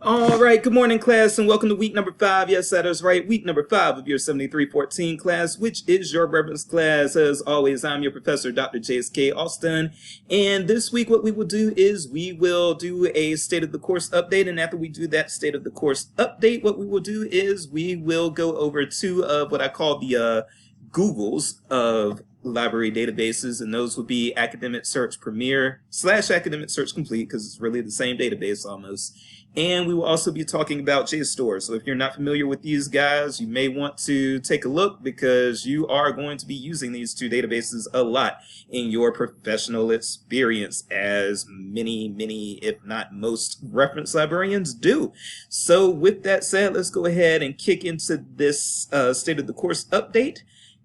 All right, good morning, class, and welcome to week number 5. Yes, that is right, week number 5 of your 7314 class, which is your reference class. As always, I'm your professor, Dr. J.S.K. Austin, and this week what we will do is we will do a state of the course update, and after we do that state of the course update, what we will do is we will go over two of what I call the Googles of library databases, and those would be Academic Search Premier / Academic Search Complete, because it's really the same database almost. And we will also be talking about JSTOR. So if you're not familiar with these guys, you may want to take a look because you are going to be using these two databases a lot in your professional experience, as many, if not most, reference librarians do. So with that said, let's go ahead and kick into this state of the course update,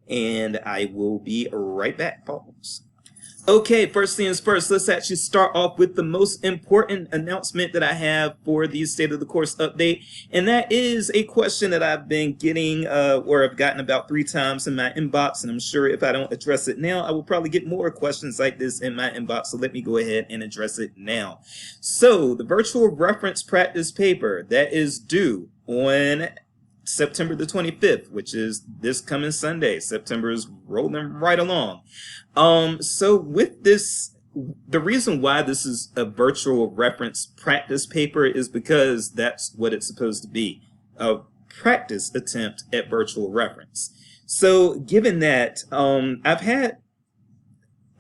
and I will be right back, folks. Okay, first things first, let's actually start off with the most important announcement that I have for the State of the Course update, and that is a question that I've been getting, or I've gotten about 3 times in my inbox, and I'm sure if I don't address it now, I will probably get more questions like this in my inbox, so let me go ahead and address it now. So, the virtual reference practice paper that is due on September the 25th, which is this coming Sunday. September is rolling right along. So with this, the reason why this is a virtual reference practice paper is because that's what it's supposed to be, a practice attempt at virtual reference. So given that, I've had,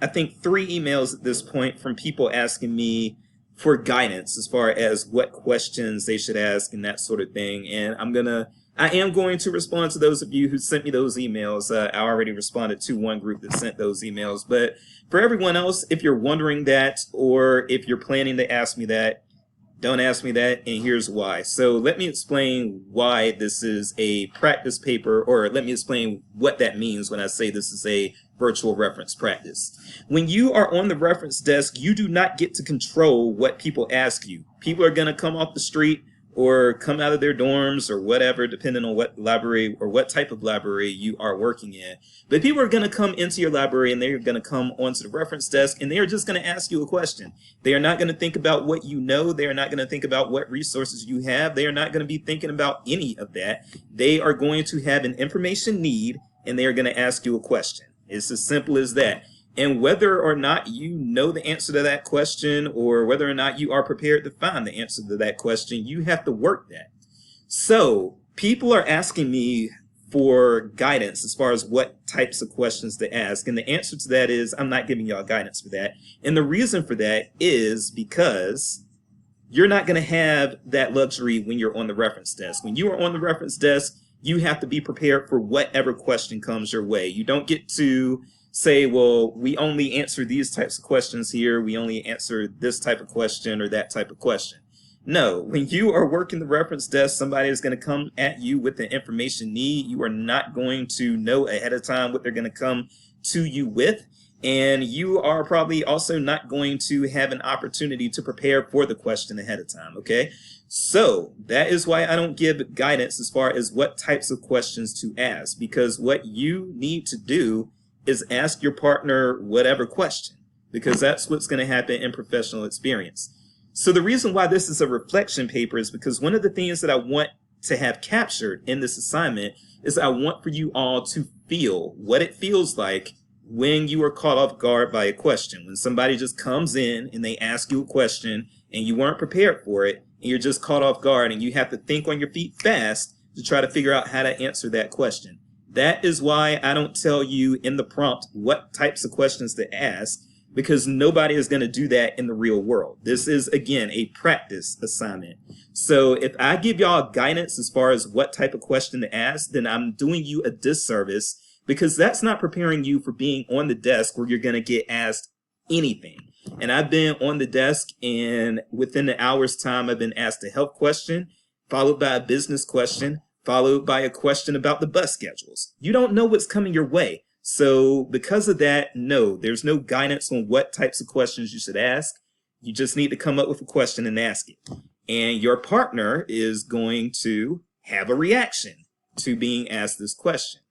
I think, 3 emails at this point from people asking me for guidance as far as what questions they should ask and that sort of thing. And I am going to respond to those of you who sent me those emails. I already responded to one group that sent those emails. But for everyone else, if you're wondering that, or if you're planning to ask me that, don't ask me that, and here's why. So let me explain why this is a practice paper, or let me explain what that means when I say this is a virtual reference practice. When you are on the reference desk, you do not get to control what people ask you. People are going to come off the street or come out of their dorms or whatever, depending on what library or what type of library you are working in. But people are going to come into your library and they're going to come onto the reference desk and they are just going to ask you a question. They are not going to think about what you know. They are not going to think about what resources you have. They are not going to be thinking about any of that. They are going to have an information need and they are going to ask you a question. It's as simple as that. And whether or not you know the answer to that question, or whether or not you are prepared to find the answer to that question, you have to work that. So people are asking me for guidance as far as what types of questions to ask. And the answer to that is I'm not giving y'all guidance for that. And the reason for that is because you're not going to have that luxury when you're on the reference desk. When you are on the reference desk, you have to be prepared for whatever question comes your way. You don't get to say, well, we only answer these types of questions here. We only answer this type of question or that type of question. No, when you are working the reference desk, somebody is going to come at you with an information need. You are not going to know ahead of time what they're going to come to you with. And you are probably also not going to have an opportunity to prepare for the question ahead of time, okay? So that is why I don't give guidance as far as what types of questions to ask, because what you need to do is ask your partner whatever question, because that's what's going to happen in professional experience. So the reason why this is a reflection paper is because one of the things that I want to have captured in this assignment is I want for you all to feel what it feels like when you are caught off guard by a question. When somebody just comes in and they ask you a question and you weren't prepared for it and you're just caught off guard and you have to think on your feet fast to try to figure out how to answer that question. That is why I don't tell you in the prompt what types of questions to ask, because nobody is going to do that in the real world. This is, again, a practice assignment. So if I give y'all guidance as far as what type of question to ask, then I'm doing you a disservice, because that's not preparing you for being on the desk where you're going to get asked anything. And I've been on the desk, and within an hour's time, I've been asked a health question, followed by a business question, followed by a question about the bus schedules. You don't know what's coming your way. So because of that, no, there's no guidance on what types of questions you should ask. You just need to come up with a question and ask it. And your partner is going to have a reaction to being asked this question.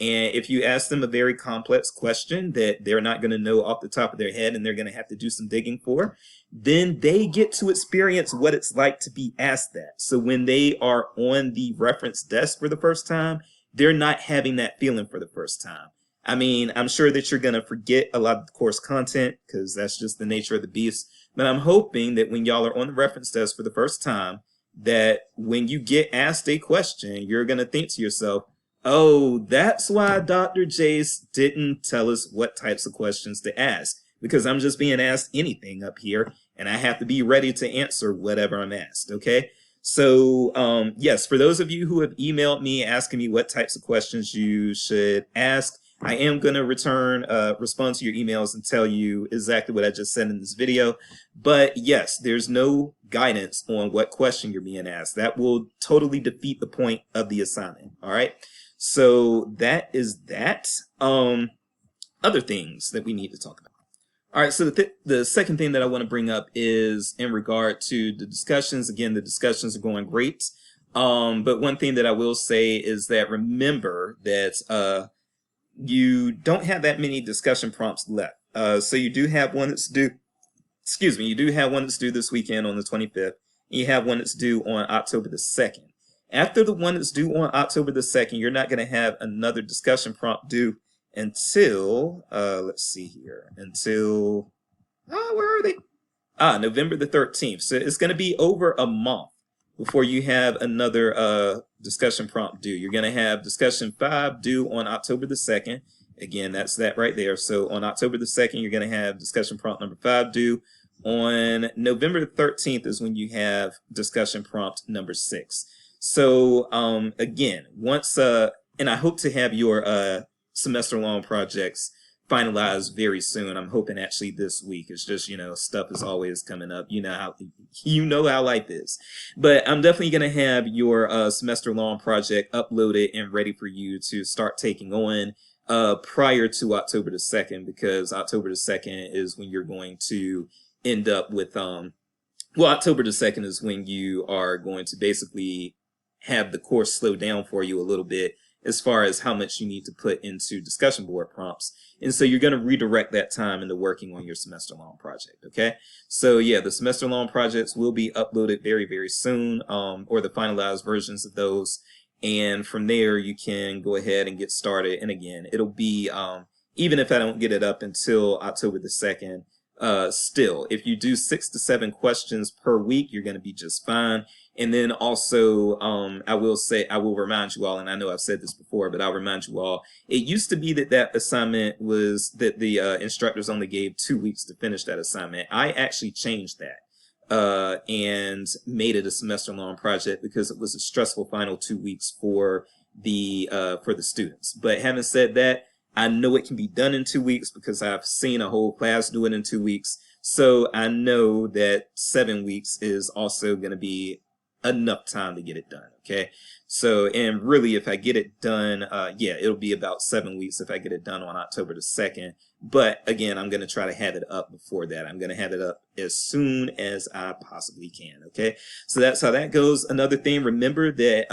And if you ask them a very complex question that they're not going to know off the top of their head and they're going to have to do some digging for, then they get to experience what it's like to be asked that. So when they are on the reference desk for the first time, they're not having that feeling for the first time. I mean, I'm sure that you're going to forget a lot of the course content because that's just the nature of the beast. But I'm hoping that when y'all are on the reference desk for the first time, that when you get asked a question, you're going to think to yourself, oh, that's why Dr. Jace didn't tell us what types of questions to ask, because I'm just being asked anything up here, and I have to be ready to answer whatever I'm asked, okay? So, yes, for those of you who have emailed me asking me what types of questions you should ask, I am going to respond to your emails and tell you exactly what I just said in this video. But yes, there's no guidance on what question you're being asked. That will totally defeat the point of the assignment, all right? So that is that. Other things that we need to talk about. All right, so the second thing that I want to bring up is in regard to the discussions. Again, the discussions are going great. But one thing that I will say is that remember that you don't have that many discussion prompts left. So you do have one that's due, you do have one that's due this weekend on the 25th. You have one that's due on October the 2nd. After the one that's due on October the 2nd, you're not going to have another discussion prompt due until, let's see here, until, where are they? November the 13th. So it's going to be over a month before you have another discussion prompt due. You're going to have discussion 5 due on October the 2nd. Again, that's that right there. So on October the 2nd, you're going to have discussion prompt number 5 due. On November the 13th is when you have discussion prompt number 6. So again, once, and I hope to have your semester-long projects finalized very soon. I'm hoping actually this week. It's just, you know, stuff is always coming up. You know how life is. But I'm definitely going to have your semester-long project uploaded and ready for you to start taking on prior to October the 2nd, because October the 2nd is when you're going to end up with, well, October the 2nd is when you are going to basically have the course slow down for you a little bit as far as how much you need to put into discussion board prompts. And so you're going to redirect that time into working on your semester-long project, okay? So yeah, the semester-long projects will be uploaded very, very soon, or the finalized versions of those. And from there, you can go ahead and get started. And again, it'll be, even if I don't get it up until October the 2nd, still, if you do 6 to 7 questions per week, you're going to be just fine. And then also, I will remind you all, and I know I've said this before, but I'll remind you all, it used to be that assignment was that the instructors only gave 2 weeks to finish that assignment. I actually changed that and made it a semester-long project because it was a stressful final 2 weeks for the students. But having said that, I know it can be done in 2 weeks because I've seen a whole class do it in 2 weeks. So I know that 7 weeks is also going to be enough time to get it done, okay? So, and really, if I get it done, yeah, it'll be about 7 weeks if I get it done on October the 2nd. But again, I'm going to try to have it up before that. I'm going to have it up as soon as I possibly can, okay? So that's how that goes. Another thing, remember that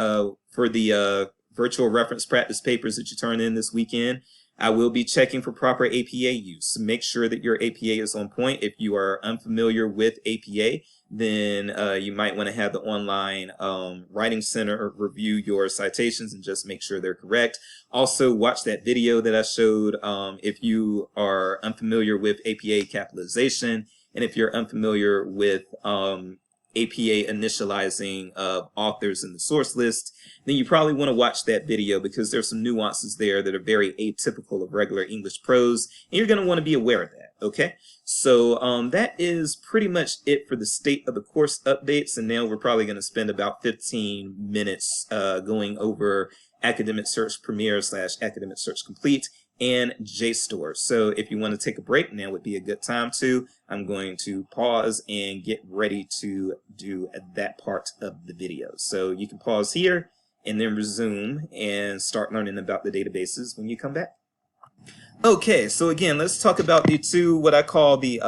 for the virtual reference practice papers that you turn in this weekend, I will be checking for proper APA use. So make sure that your APA is on point. If you are unfamiliar with APA, then you might want to have the online writing center review your citations and just make sure they're correct. Also, watch that video that I showed if you are unfamiliar with APA capitalization, and if you're unfamiliar with APA initializing of authors in the source list, then you probably want to watch that video because there's some nuances there that are very atypical of regular English prose, and you're going to want to be aware of that, okay? So that is pretty much it for the state of the course updates, and now we're probably going to spend about 15 minutes going over Academic Search Premier / Academic Search Complete and JSTOR. So if you want to take a break, now would be a good time to. I'm going to pause and get ready to do that part of the video. So you can pause here and then resume and start learning about the databases when you come back. Okay, so again, let's talk about the two, what I call the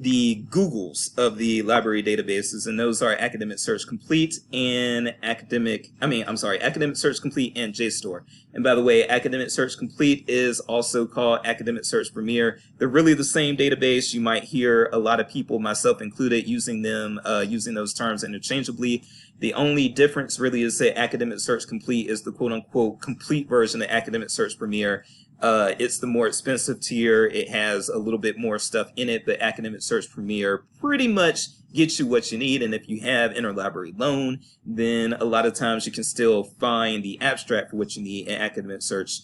the Googles of the library databases, and those are Academic Search Complete and Academic Search Complete and JSTOR. And by the way, Academic Search Complete is also called Academic Search Premier. They're really the same database. You might hear a lot of people, myself included, using those terms interchangeably. The only difference really is that Academic Search Complete is the quote-unquote complete version of Academic Search Premier. It's the more expensive tier. It has a little bit more stuff in it, but Academic Search Premier pretty much gets you what you need. And if you have interlibrary loan, then a lot of times you can still find the abstract for what you need in Academic Search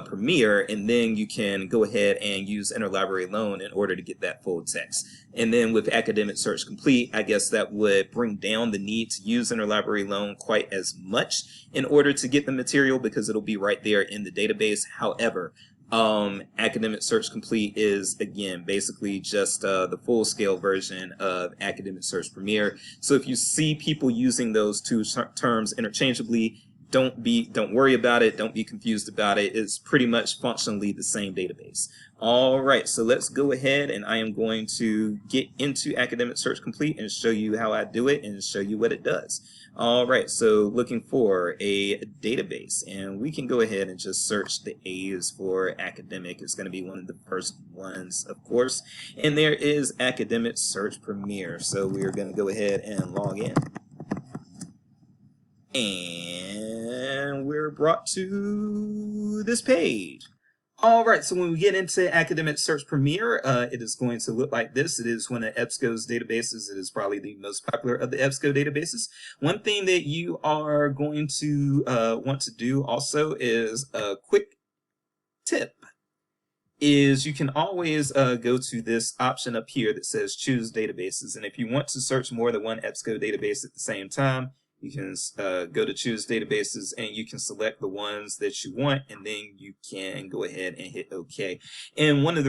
Premier, and then you can go ahead and use interlibrary loan in order to get that full text. And then with Academic Search Complete, I guess that would bring down the need to use interlibrary loan quite as much in order to get the material, because it'll be right there in the database. However, Academic Search Complete is, again, basically just the full-scale version of Academic Search Premier. So if you see people using those two terms interchangeably, don't worry about it. Don't be confused about it. It's pretty much functionally the same database. All right, so let's go ahead, and I am going to get into Academic Search Complete and show you how I do it and show you what it does. All right, so looking for a database, and we can go ahead and just search the A's for academic. It's going to be one of the first ones, of course, and there is Academic Search Premier. So we are going to go ahead and log in. And we're brought to this page. All right, so when we get into Academic Search Premier, it is going to look like this. It is one of EBSCO's databases. It is probably the most popular of the EBSCO databases. One thing that you are going to want to do also is a quick tip. Is you can always go to this option up here that says Choose Databases. And if you want to search more than one EBSCO database at the same time, you can go to Choose Databases, and you can select the ones that you want, and then you can go ahead and hit OK. And one of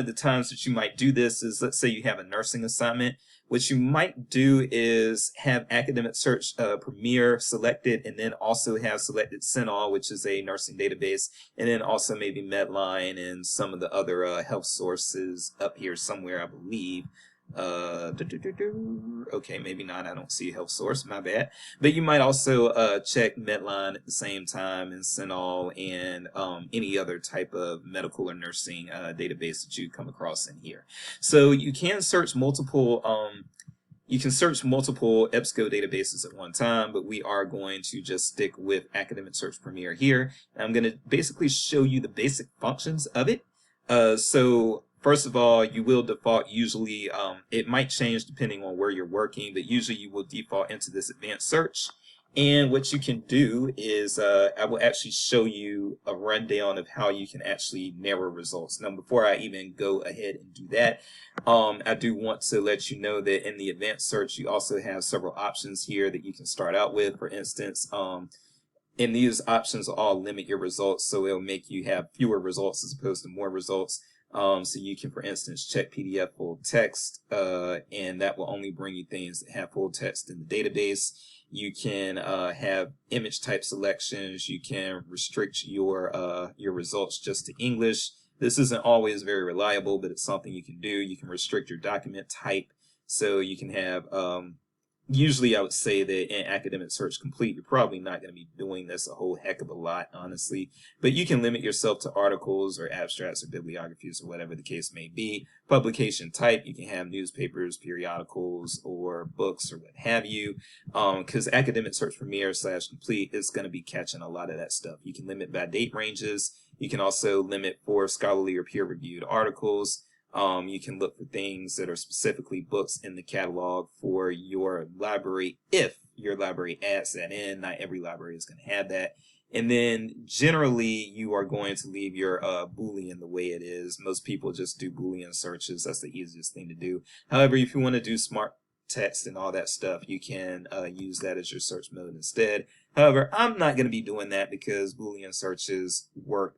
the times that you might do this is, let's say you have a nursing assignment. What you might do is have Academic Search Premier selected, and then also have selected CINAHL, which is a nursing database, and then also maybe Medline and some of the other health sources up here somewhere, I believe. Okay, maybe not. I don't see a health source, my bad. But you might also check Medline at the same time, and CINAHL, and any other type of medical or nursing database that you come across in here. So you can search multiple EBSCO databases at one time, but we are going to just stick with Academic Search Premier here. And I'm going to basically show you the basic functions of it. So first of all, you will default usually, it might change depending on where you're working, but usually you will default into this advanced search. And what you can do is, I will actually show you a rundown of how you can actually narrow results. Now, before I even go ahead and do that, I do want to let you know that in the advanced search, you also have several options here that you can start out with. For instance, and these options all limit your results, so it'll make you have fewer results as opposed to more results. So you can, for instance, check PDF full text, and that will only bring you things that have full text in the database. You can have image type selections. You can restrict your results just to English. This isn't always very reliable, but it's something you can do. You can restrict your document type, so you can have usually I would say that in Academic Search Complete, you're probably not going to be doing this a whole heck of a lot, honestly. But you can limit yourself to articles or abstracts or bibliographies or whatever the case may be. Publication type, you can have newspapers, periodicals, or books or what have you. Because Academic Search Premier / Complete is going to be catching a lot of that stuff. You can limit by date ranges. You can also limit for scholarly or peer-reviewed articles. You can look for things that are specifically books in the catalog for your library if your library adds that in. Not every library is going to have that. And then generally you are going to leave your Boolean the way it is. Most people just do Boolean searches. That's the easiest thing to do. However, if you want to do smart text and all that stuff, you can use that as your search mode instead. However, I'm not going to be doing that because Boolean searches work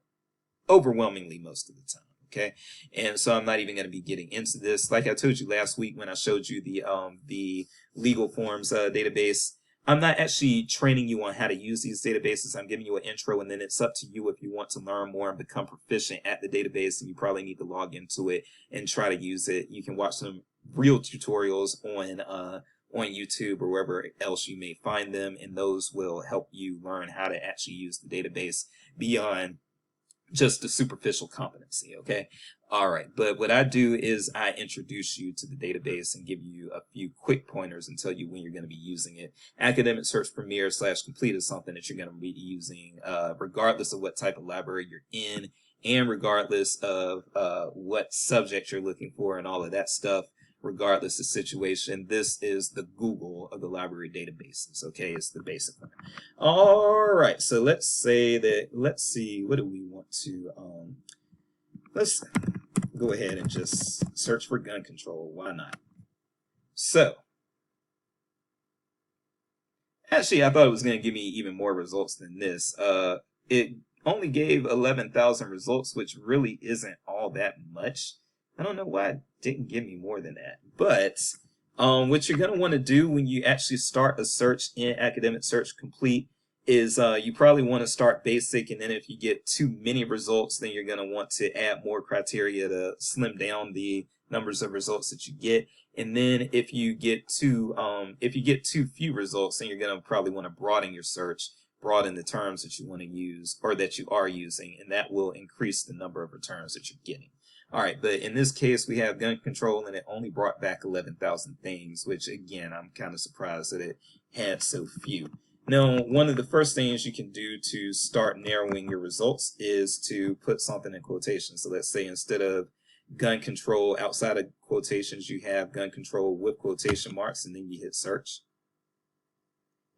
overwhelmingly most of the time. Okay, and so I'm not even going to be getting into this. Like I told you last week when I showed you the legal forms database, I'm not actually training you on how to use these databases. I'm giving you an intro, and then it's up to you if you want to learn more and become proficient at the database, and you probably need to log into it and try to use it. You can watch some real tutorials on YouTube or wherever else you may find them, and those will help you learn how to actually use the database beyond just the superficial competency, okay? All right, but what I do is I introduce you to the database and give you a few quick pointers and tell you when you're going to be using it. Academic Search Premier / Complete is something that you're going to be using regardless of what type of library you're in and regardless of what subject you're looking for and all of that stuff. Regardless of situation, this is the Google of the library databases, okay? It's the basic one. All right, so let's see, what do we want to, let's go ahead and just search for gun control. Why not? So, actually, I thought it was going to give me even more results than this. It only gave 11,000 results, which really isn't all that much. I don't know why it didn't give me more than that. But what you're going to want to do when you actually start a search in Academic Search Complete is you probably want to start basic, and then if you get too many results, then you're going to want to add more criteria to slim down the numbers of results that you get. And then if you get too few results, then you're going to probably want to broaden your search, broaden the terms that you want to use or that you are using, and that will increase the number of returns that you're getting. All right, but in this case, we have gun control, and it only brought back 11,000 things, which, again, I'm kind of surprised that it had so few. Now, one of the first things you can do to start narrowing your results is to put something in quotations. So let's say instead of gun control outside of quotations, you have gun control with quotation marks, and then you hit search.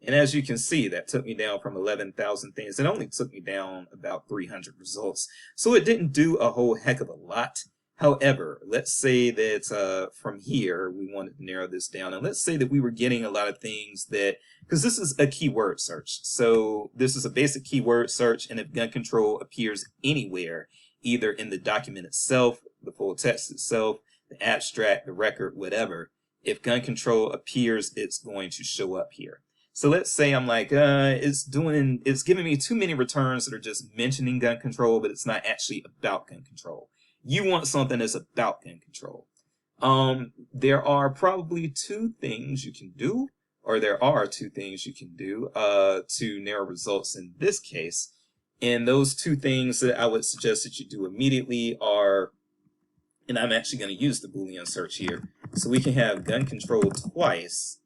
And as you can see, that took me down from 11,000 things. It only took me down about 300 results. So it didn't do a whole heck of a lot. However, let's say that from here, we wanted to narrow this down. And let's say that we were getting a lot of things that, because this is a keyword search. So this is a basic keyword search. And if gun control appears anywhere, either in the document itself, the full text itself, the abstract, the record, whatever, if gun control appears, it's going to show up here. So let's say I'm like, it's giving me too many returns that are just mentioning gun control, but it's not actually about gun control. You want something that's about gun control. There are probably two things you can do, to narrow results in this case. And those two things that I would suggest that you do immediately are, and I'm actually going to use the Boolean search here. So we can have gun control twice.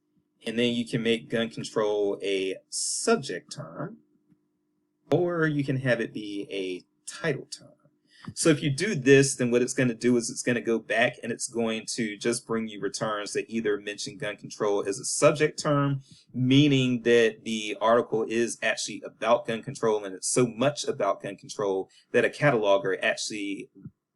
And then you can make gun control a subject term, or you can have it be a title term. So if you do this, then what it's going to do is it's going to go back and it's going to just bring you returns that either mention gun control as a subject term, meaning that the article is actually about gun control and it's so much about gun control that a cataloger actually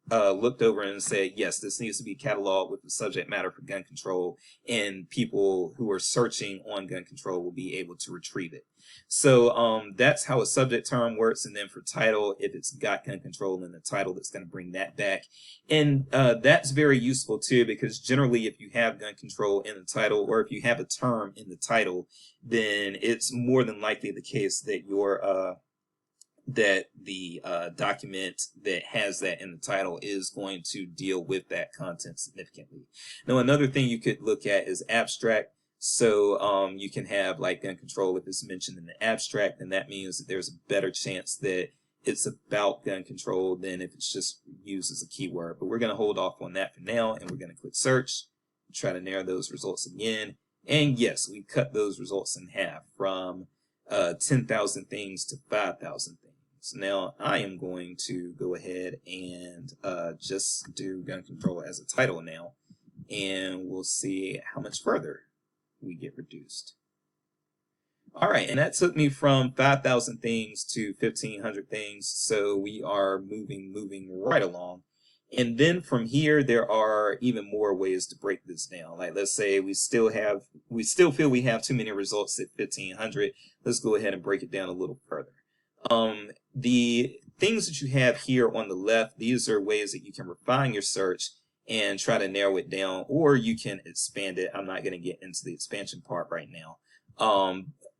looked over and said, yes, this needs to be cataloged with the subject matter for gun control, and people who are searching on gun control will be able to retrieve it. So that's how a subject term works. And then for title, if it's got gun control in the title, it's going to bring that back. And that's very useful too, because generally if you have gun control in the title, or if you have a term in the title, then it's more than likely the case that the document that has that in the title is going to deal with that content significantly. Now, another thing you could look at is abstract. So you can have like gun control if it's mentioned in the abstract, and that means that there's a better chance that it's about gun control than if it's just used as a keyword. But we're going to hold off on that for now, and we're going to click search, try to narrow those results again. And yes, we cut those results in half from 10,000 things to 5,000 things. Now I am going to go ahead and just do gun control as a title now, and we'll see how much further we get reduced. All right, and that took me from 5,000 things to 1,500 things, so we are moving right along. And then from here, there are even more ways to break this down. Like, let's say we still feel we have too many results at 1,500. Let's go ahead and break it down a little further. The things that you have here on the left, these are ways that you can refine your search and try to narrow it down, or you can expand it. I'm not going to get into the expansion part right now.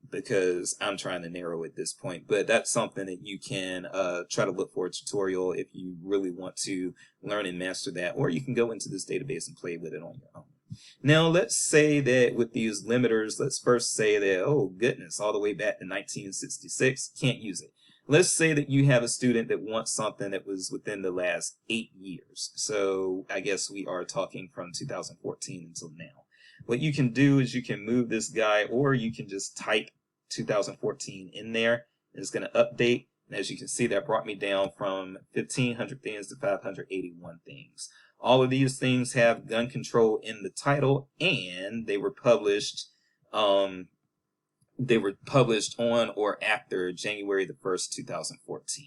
because I'm trying to narrow at this point. But that's something that you can try to look for a tutorial if you really want to learn and master that, or you can go into this database and play with it on your own. Now, let's say that with these limiters, let's first say that, oh goodness, all the way back to 1966, can't use it. Let's say that you have a student that wants something that was within the last 8 years. So I guess we are talking from 2014 until now. What you can do is you can move this guy, or you can just type 2014 in there, and it's going to update. And as you can see, that brought me down from 1,500 things to 581 things. All of these things have gun control in the title, and they were published on or after January the 1st, 2014.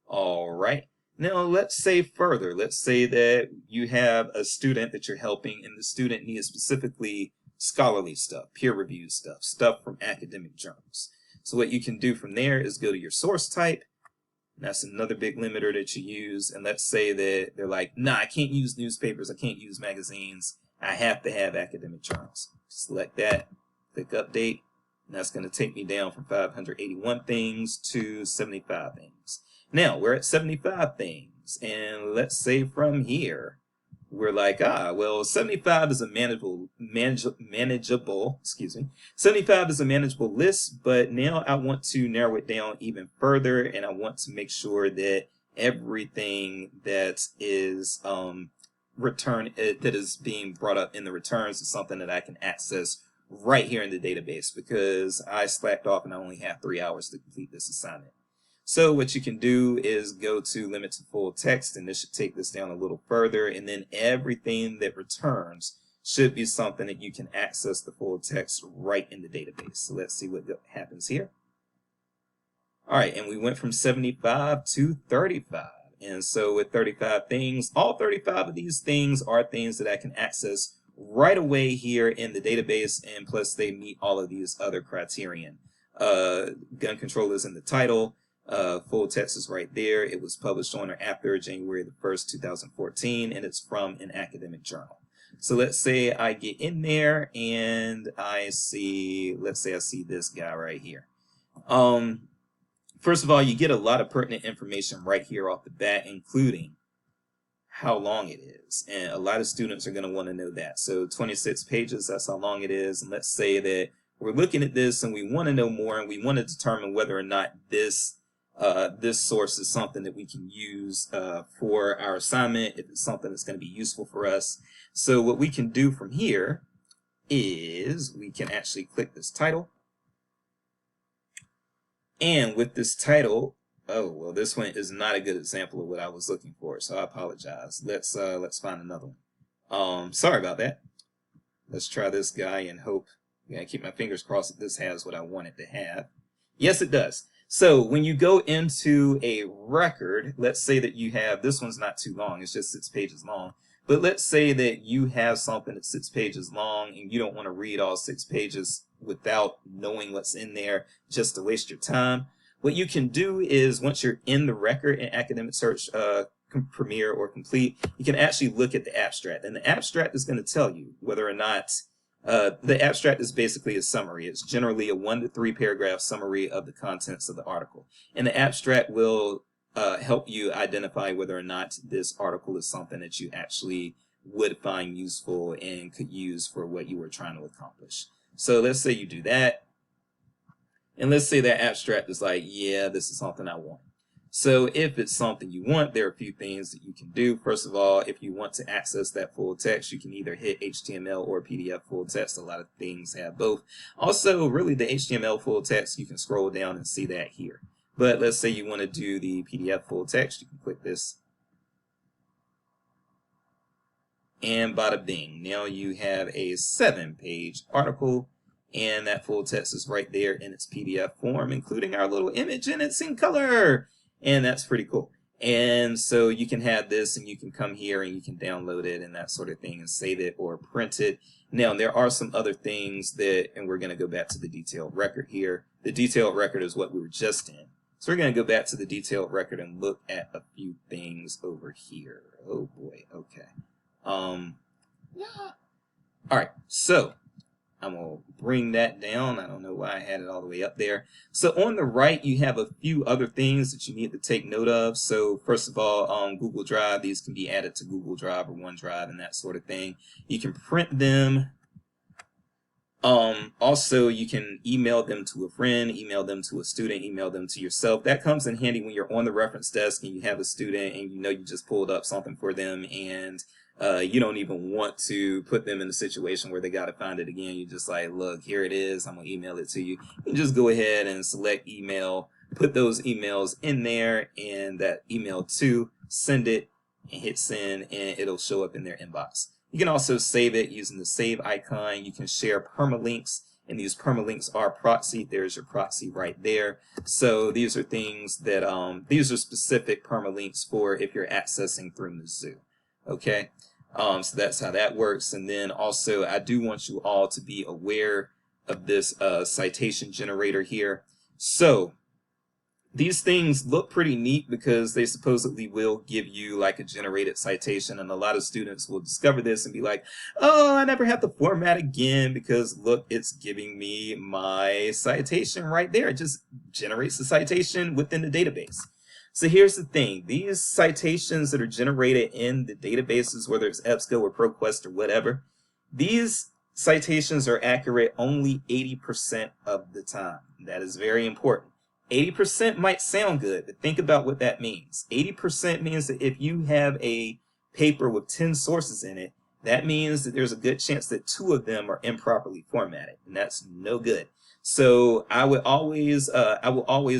All right. Now let's say further. Let's say that you have a student that you're helping, and the student needs specifically scholarly stuff, peer-reviewed stuff, stuff from academic journals. So what you can do from there is go to your source type. That's another big limiter that you use. And let's say that they're like, nah, I can't use newspapers, I can't use magazines, I have to have academic journals. Select that, click update, and that's going to take me down from 581 things to 75 things. Now we're at 75 things, and let's say from here we're like, well, 75 is a manageable 75 is a manageable list, but now I want to narrow it down even further, and I want to make sure that everything that is that is being brought up in the returns is something that I can access right here in the database, because I slacked off and I only have 3 hours to complete this assignment. So what you can do is go to limit to full text, and this should take this down a little further, and then everything that returns should be something that you can access the full text right in the database. So let's see what happens here. All right, and we went from 75 to 35. And so with 35 things, all 35 of these things are things that I can access right away here in the database, and plus they meet all of these other criterion. Gun control is in the title. Full text is right there. It was published on or after January the 1st, 2014, and it's from an academic journal. So let's say I get in there and I see, let's say I see this guy right here. First of all, you get a lot of pertinent information right here off the bat, including how long it is. And a lot of students are going to want to know that. So 26 pages, that's how long it is. And let's say that we're looking at this and we want to know more, and we want to determine whether or not this source is something that we can use for our assignment, if it's something that's going to be useful for us. So what we can do from here is we can actually click this title. And with this title, oh, well, this one is not a good example of what I was looking for, so I apologize. Let's find another one. Sorry about that. Let's try this guy and hope. Yeah, keep my fingers crossed that this has what I want it to have. Yes, it does. So when you go into a record, let's say that you have, this one's not too long, it's just 6 pages long. But let's say that you have something that's 6 pages long and you don't want to read all 6 pages without knowing what's in there just to waste your time. What you can do is, once you're in the record in Academic Search Premier or Complete, you can actually look at the abstract. And the abstract is going to tell you whether or not, the abstract is basically a summary. It's generally a 1 to 3 paragraph summary of the contents of the article. And the abstract will help you identify whether or not this article is something that you actually would find useful and could use for what you were trying to accomplish. So let's say you do that. And let's say that abstract is like, yeah, this is something I want. So if it's something you want, there are a few things that you can do. First of all, if you want to access that full text, you can either hit HTML or PDF full text. A lot of things have both. Also, really the HTML full text, you can scroll down and see that here. But let's say you want to do the PDF full text, you can click this. And bada bing, now you have a 7-page article, and that full text is right there in its PDF form, including our little image, and it's in color. And that's pretty cool. And so you can have this, and you can come here and you can download it and that sort of thing and save it or print it. Now, there are some other things that, and we're going to go back to the detailed record here. The detailed record is what we were just in. So we're going to go back to the detailed record and look at a few things over here. Oh boy, okay. Yeah. All right, so I'm going to bring that down. I don't know why I had it all the way up there. So on the right, you have a few other things that you need to take note of. So first of all, Google Drive, these can be added to Google Drive or OneDrive and that sort of thing. You can print them. Also, you can email them to a friend, email them to a student, email them to yourself. That comes in handy when you're on the reference desk and you have a student and you know you just pulled up something for them and you don't even want to put them in a situation where they got to find it again. You're just like, look, here it is. I'm going to email it to you. You can just go ahead and select email, put those emails in there and that email to, send it and hit send, and it'll show up in their inbox. You can also save it using the save icon. You can share permalinks, and these permalinks are proxy. There's your proxy right there. So these are things that, these are specific permalinks for if you're accessing through Mizzou. Okay, so that's how that works. And then also, I do want you all to be aware of this citation generator here. So these things look pretty neat because they supposedly will give you like a generated citation, and a lot of students will discover this and be like, oh, I never have to format again because look, it's giving me my citation right there. It just generates the citation within the database. So here's the thing, these citations that are generated in the databases, whether it's EBSCO or ProQuest or whatever, these citations are accurate only 80% of the time. That is very important. 80% might sound good, but think about what that means. 80% means that if you have a paper with 10 sources in it, that means that there's a good chance that 2 of them are improperly formatted, and that's no good. So I will always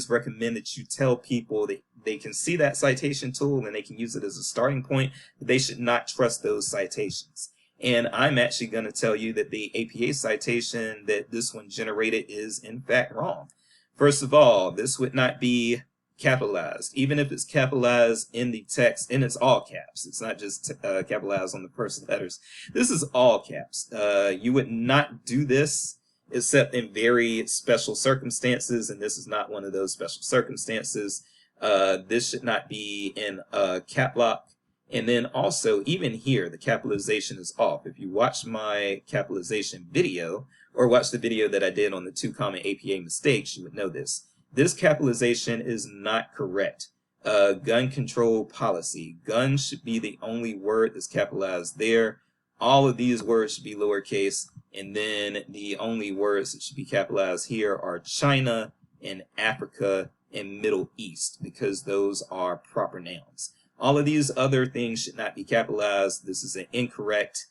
recommend that you tell people that they can see that citation tool and they can use it as a starting point. They should not trust those citations. And I'm actually going to tell you that the APA citation that this one generated is in fact wrong. First of all, this would not be capitalized, even if it's capitalized in the text, and it's all caps. It's not just capitalized on the first letters. This is all caps. You would not do this except in very special circumstances, and this is not one of those special circumstances. This should not be in cap lock. And then also, even here, the capitalization is off. If you watch my capitalization video, or watch the video that I did on the 2 common APA mistakes, you would know this. This capitalization is not correct. Gun control policy. Gun should be the only word that's capitalized there. All of these words should be lowercase, and then the only words that should be capitalized here are China and Africa and Middle East, because those are proper nouns. All of these other things should not be capitalized. This is an incorrect,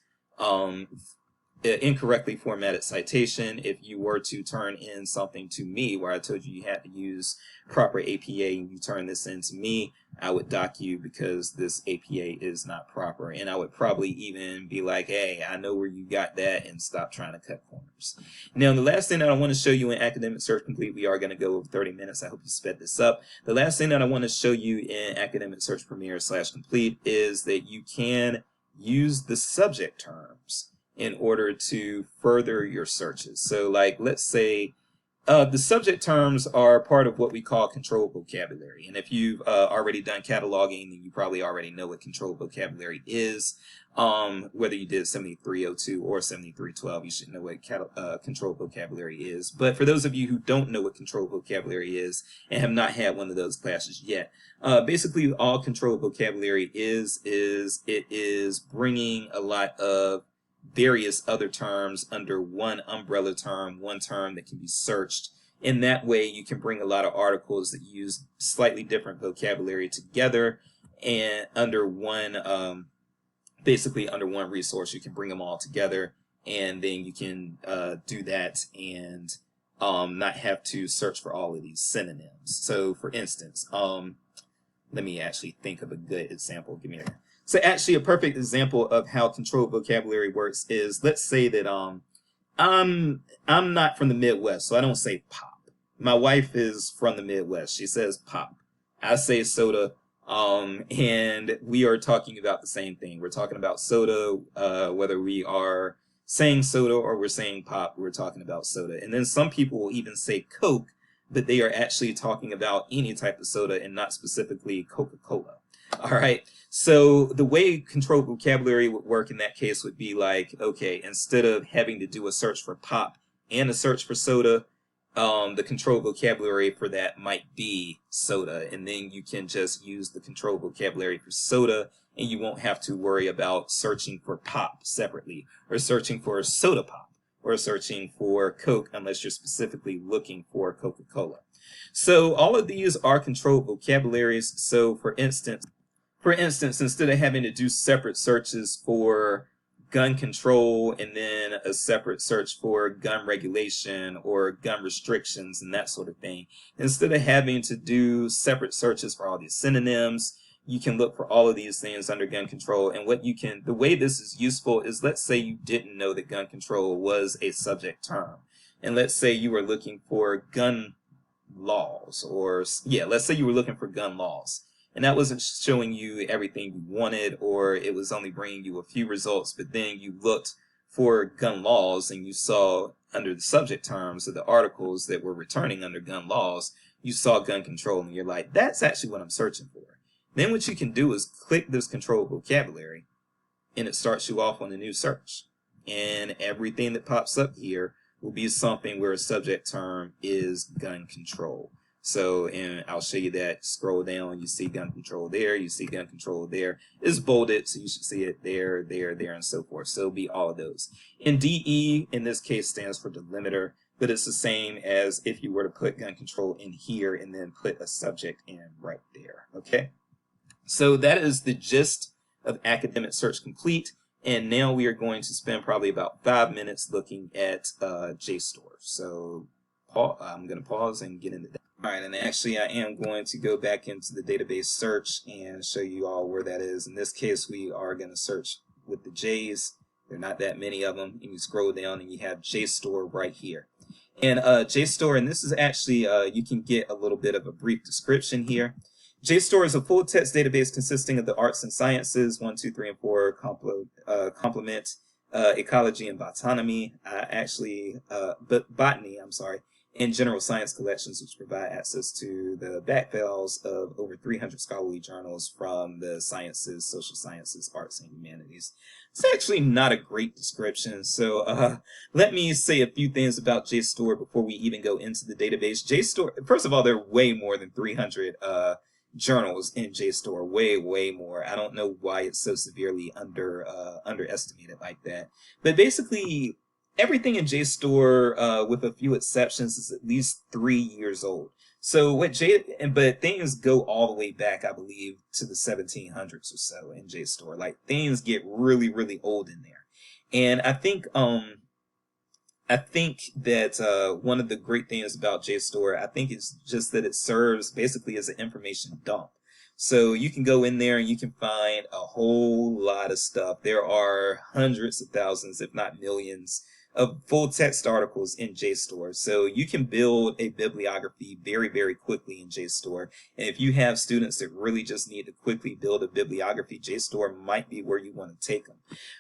incorrectly formatted citation. If you were to turn in something to me where I told you you had to use proper APA and you turn this in to me, I would dock you because this APA is not proper. And I would probably even be like, hey, I know where you got that, and stop trying to cut corners. Now, the last thing that I want to show you in Academic Search Complete, we are going to go over 30 minutes. I hope you sped this up. The last thing that I want to show you in Academic Search Premier / Complete is that you can use the subject terms in order to further your searches. So like, let's say the subject terms are part of what we call controlled vocabulary. And if you've already done cataloging, then you probably already know what controlled vocabulary is. Whether you did 7302 or 7312, you should know what controlled vocabulary is. But for those of you who don't know what controlled vocabulary is and have not had one of those classes yet, basically all controlled vocabulary is it is bringing a lot of various other terms under one umbrella term, one term that can be searched. In that way, you can bring a lot of articles that use slightly different vocabulary together and under one, basically under one resource. You can bring them all together, and then you can do that and not have to search for all of these synonyms. So for instance, let me actually think of a good example. Give me a minute. So actually a perfect example of how controlled vocabulary works is, let's say that I'm not from the Midwest, so I don't say pop. My wife is from the Midwest. She says pop. I say soda, and we are talking about the same thing. We're talking about soda, whether we are saying soda or we're saying pop, we're talking about soda. And then some people will even say Coke, but they are actually talking about any type of soda and not specifically Coca-Cola. All right. So the way controlled vocabulary would work in that case would be like, okay, instead of having to do a search for pop and a search for soda, the controlled vocabulary for that might be soda. And then you can just use the controlled vocabulary for soda, and you won't have to worry about searching for pop separately, or searching for soda pop, or searching for Coke unless you're specifically looking for Coca-Cola. So all of these are controlled vocabularies. So for instance, instead of having to do separate searches for gun control and then a separate search for gun regulation or gun restrictions and that sort of thing, instead of having to do separate searches for all these synonyms, you can look for all of these things under gun control. And the way this is useful is, let's say you didn't know that gun control was a subject term. And let's say you were looking for gun laws, let's say you were looking for gun laws, and that wasn't showing you everything you wanted, or it was only bringing you a few results, but then you looked for gun laws and you saw under the subject terms of the articles that were returning under gun laws, you saw gun control, and you're like, that's actually what I'm searching for. Then what you can do is click this control vocabulary, and it starts you off on a new search, and everything that pops up here will be something where a subject term is gun control. So, and I'll show you that. Scroll down, you see gun control there, you see gun control there. It's bolded, so you should see it there, there, there, and so forth. So it'll be all of those. And DE, in this case, stands for delimiter, but it's the same as if you were to put gun control in here and then put a subject in right there, okay? So that is the gist of Academic Search Complete. And now we are going to spend probably about 5 minutes looking at JSTOR. So I'm going to pause and get into that. All right, and actually I am going to go back into the database search and show you all where that is. In this case, we are going to search with the J's. There are not that many of them. And you scroll down and you have JSTOR right here. And JSTOR, and this is actually, you can get a little bit of a brief description here. JSTOR is a full text database consisting of the arts and sciences, 1, 2, 3, and 4, complement, ecology and botany, botany, and general science collections, which provide access to the back files of over 300 scholarly journals from the sciences, social sciences, arts, and humanities. It's actually not a great description, so let me say a few things about JSTOR before we even go into the database. JSTOR, first of all, there are way more than 300 journals in JSTOR, way more. I don't know why it's so severely underestimated like that. But basically, everything in JSTOR, with a few exceptions, is at least 3 years old. So but things go all the way back, I believe, to the 1700s or so in JSTOR. Like, things get really old in there. And I think that one of the great things about JSTOR, I think, is just that it serves basically as an information dump. So you can go in there and you can find a whole lot of stuff. There are hundreds of thousands, if not millions, of full text articles in JSTOR. So you can build a bibliography very quickly in JSTOR. And if you have students that really just need to quickly build a bibliography, JSTOR might be where you want to take them.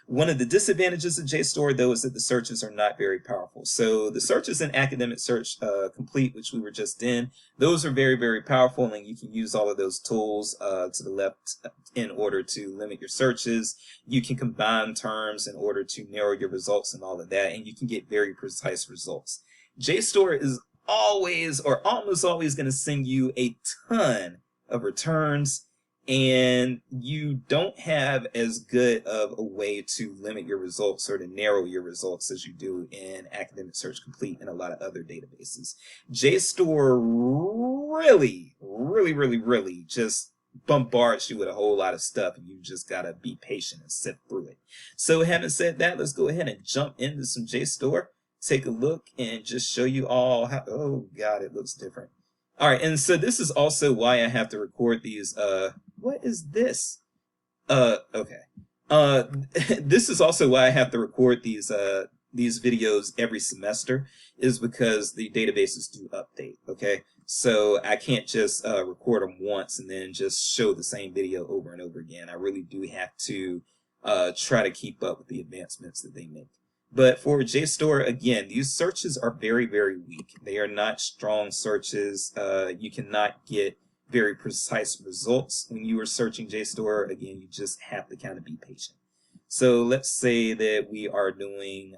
One of the disadvantages of JSTOR, though, is that the searches are not very powerful. So the searches in Academic Search Complete, which we were just in, those are very powerful, and you can use all of those tools to the left in order to limit your searches. You can combine terms in order to narrow your results and all of that, and you can get very precise results. JSTOR is always or almost always going to send you a ton of returns, and you don't have as good of a way to limit your results or to narrow your results as you do in Academic Search Complete and a lot of other databases. JSTOR really just bombards you with a whole lot of stuff, and you just gotta be patient and sift through it. So having said that, let's go ahead and jump into some JSTOR, take a look, and just show you all how, oh God, it looks different. All right, and so this is also why I have to record these, what is this? Okay. This is also why I have to record these videos every semester, is because the databases do update, okay? So I can't just record them once and then just show the same video over and over again. I really do have to try to keep up with the advancements that they make. But for JSTOR, again, these searches are very weak. They are not strong searches. You cannot get very precise results when you are searching JSTOR. Again, you just have to kind of be patient. So let's say that we are doing,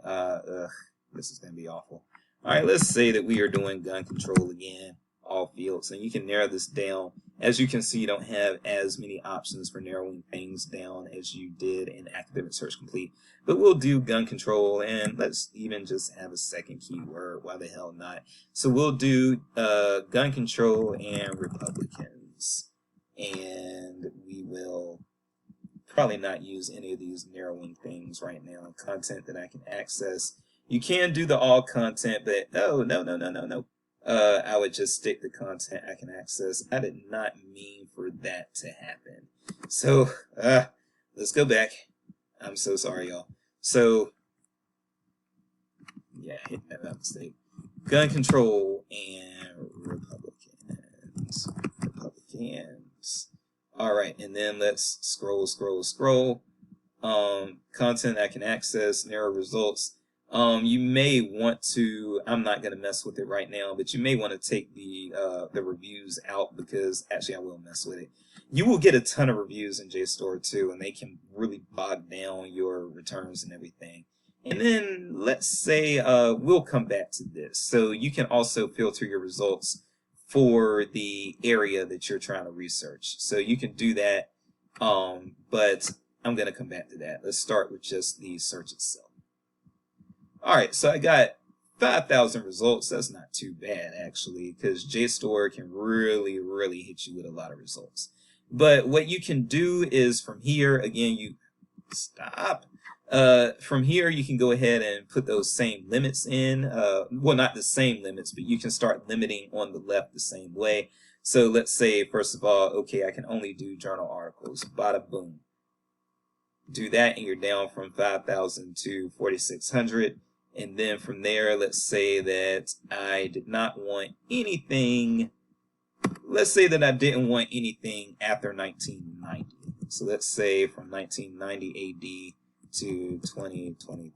this is going to be awful. All right, let's say that we are doing gun control again, all fields, and you can narrow this down. As you can see, you don't have as many options for narrowing things down as you did in Academic Search Complete. But we'll do gun control, and let's even just have a second keyword. Why the hell not? So we'll do gun control and Republicans, and we will probably not use any of these narrowing things right now. Content that I can access. You can do the all content, but oh, no. I would just stick to content I can access. I did not mean for that to happen. So, let's go back. I'm so sorry, y'all. So, yeah, hit that mistake. Gun control and Republicans. All right, and then let's scroll. Content I can access, narrow results. You may want to, I'm not going to mess with it right now, but you may want to take the reviews out, because actually I will mess with it. You will get a ton of reviews in JSTOR too, and they can really bog down your returns and everything. And then let's say we'll come back to this. So you can also filter your results for the area that you're trying to research. So you can do that, but I'm going to come back to that. Let's start with just the search itself. All right, so I got 5,000 results. That's not too bad, actually, because JSTOR can really hit you with a lot of results. But what you can do is from here, again, you stop. From here, you can go ahead and put those same limits in. Well, not the same limits, but you can start limiting on the left the same way. So let's say, first of all, okay, I can only do journal articles. Bada boom. Do that, and you're down from 5,000 to 4,600. And then from there, let's say that I did not want anything. Let's say that I didn't want anything after 1990. So let's say from 1990 AD to 2023.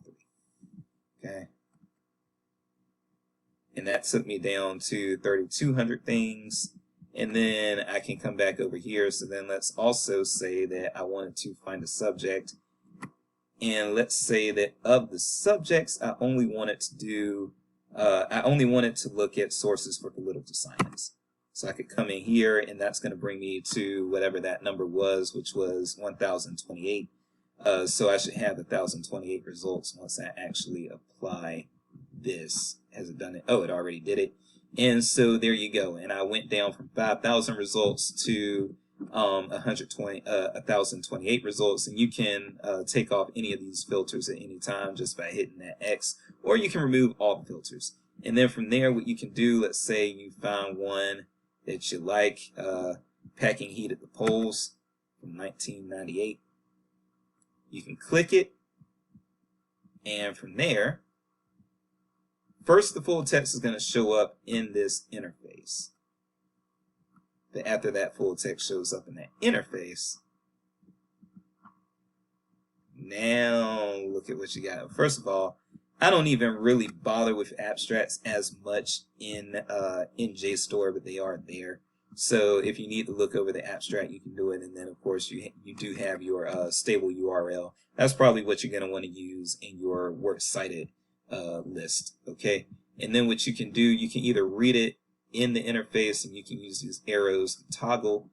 Okay. And that took me down to 3,200 things. And then I can come back over here. So then let's also say that I wanted to find a subject. And let's say that of the subjects, I only wanted to do, I only wanted to look at sources for political science. So I could come in here, and that's going to bring me to whatever that number was, which was 1,028. So I should have 1,028 results once I actually apply this. Has it done it? Oh, it already did it. And so there you go. And I went down from 5,000 results to 1,028 results, and you can take off any of these filters at any time just by hitting that X, or you can remove all the filters. And then from there, what you can do, let's say you found one that you like, packing heat at the polls from 1998. You can click it, and from there, first the full text is going to show up in this interface. But after that full text shows up in that interface, now look at what you got. First of all, I don't even really bother with abstracts as much in JSTOR, but they are there. So if you need to look over the abstract, you can do it. And then, of course, you do have your stable URL. That's probably what you're going to want to use in your works cited list. Okay. And then what you can do, you can either read it in the interface, and you can use these arrows to toggle.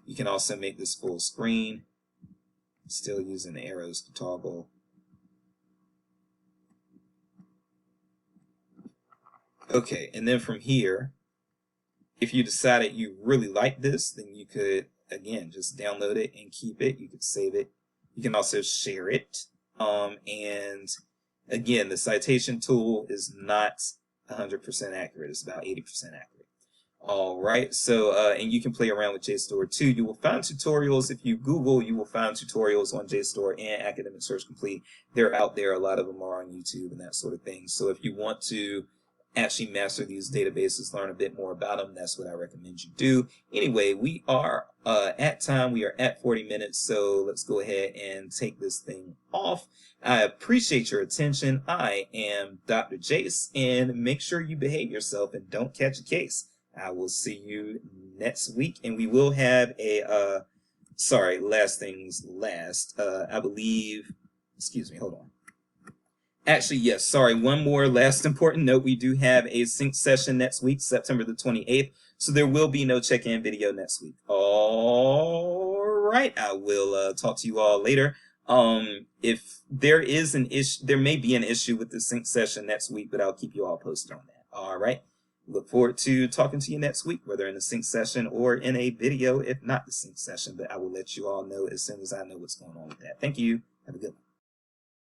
You can also make this full screen, still using the arrows to toggle. Okay, and then from here, if you decided you really like this, then you could, again, just download it and keep it. You could save it. You can also share it. And again, the citation tool is not 100% accurate. It's about 80% accurate. All right, so and you can play around with JSTOR too. You will find tutorials. If you Google, you will find tutorials on JSTOR and Academic Search Complete. They're out there. A lot of them are on YouTube and that sort of thing. So if you want to actually master these databases, learn a bit more about them, that's what I recommend you do. Anyway, we are at time. We are at 40 minutes, so let's go ahead and take this thing off. I appreciate your attention. I am Dr. Jace, and make sure you behave yourself and don't catch a case. I will see you next next week, and we will have a sorry, last things last. I believe, excuse me, hold on. Actually, yes, sorry, one more last important note. We do have a sync session next week, September the 28th, so there will be no check-in video next week. All right, I will talk to you all later. If there is an issue, there may be an issue with the sync session next week, but I'll keep you all posted on that. All right. Look forward to talking to you next week, whether in the sync session or in a video, if not the sync session, but I will let you all know as soon as I know what's going on with that. Thank you. Have a good one.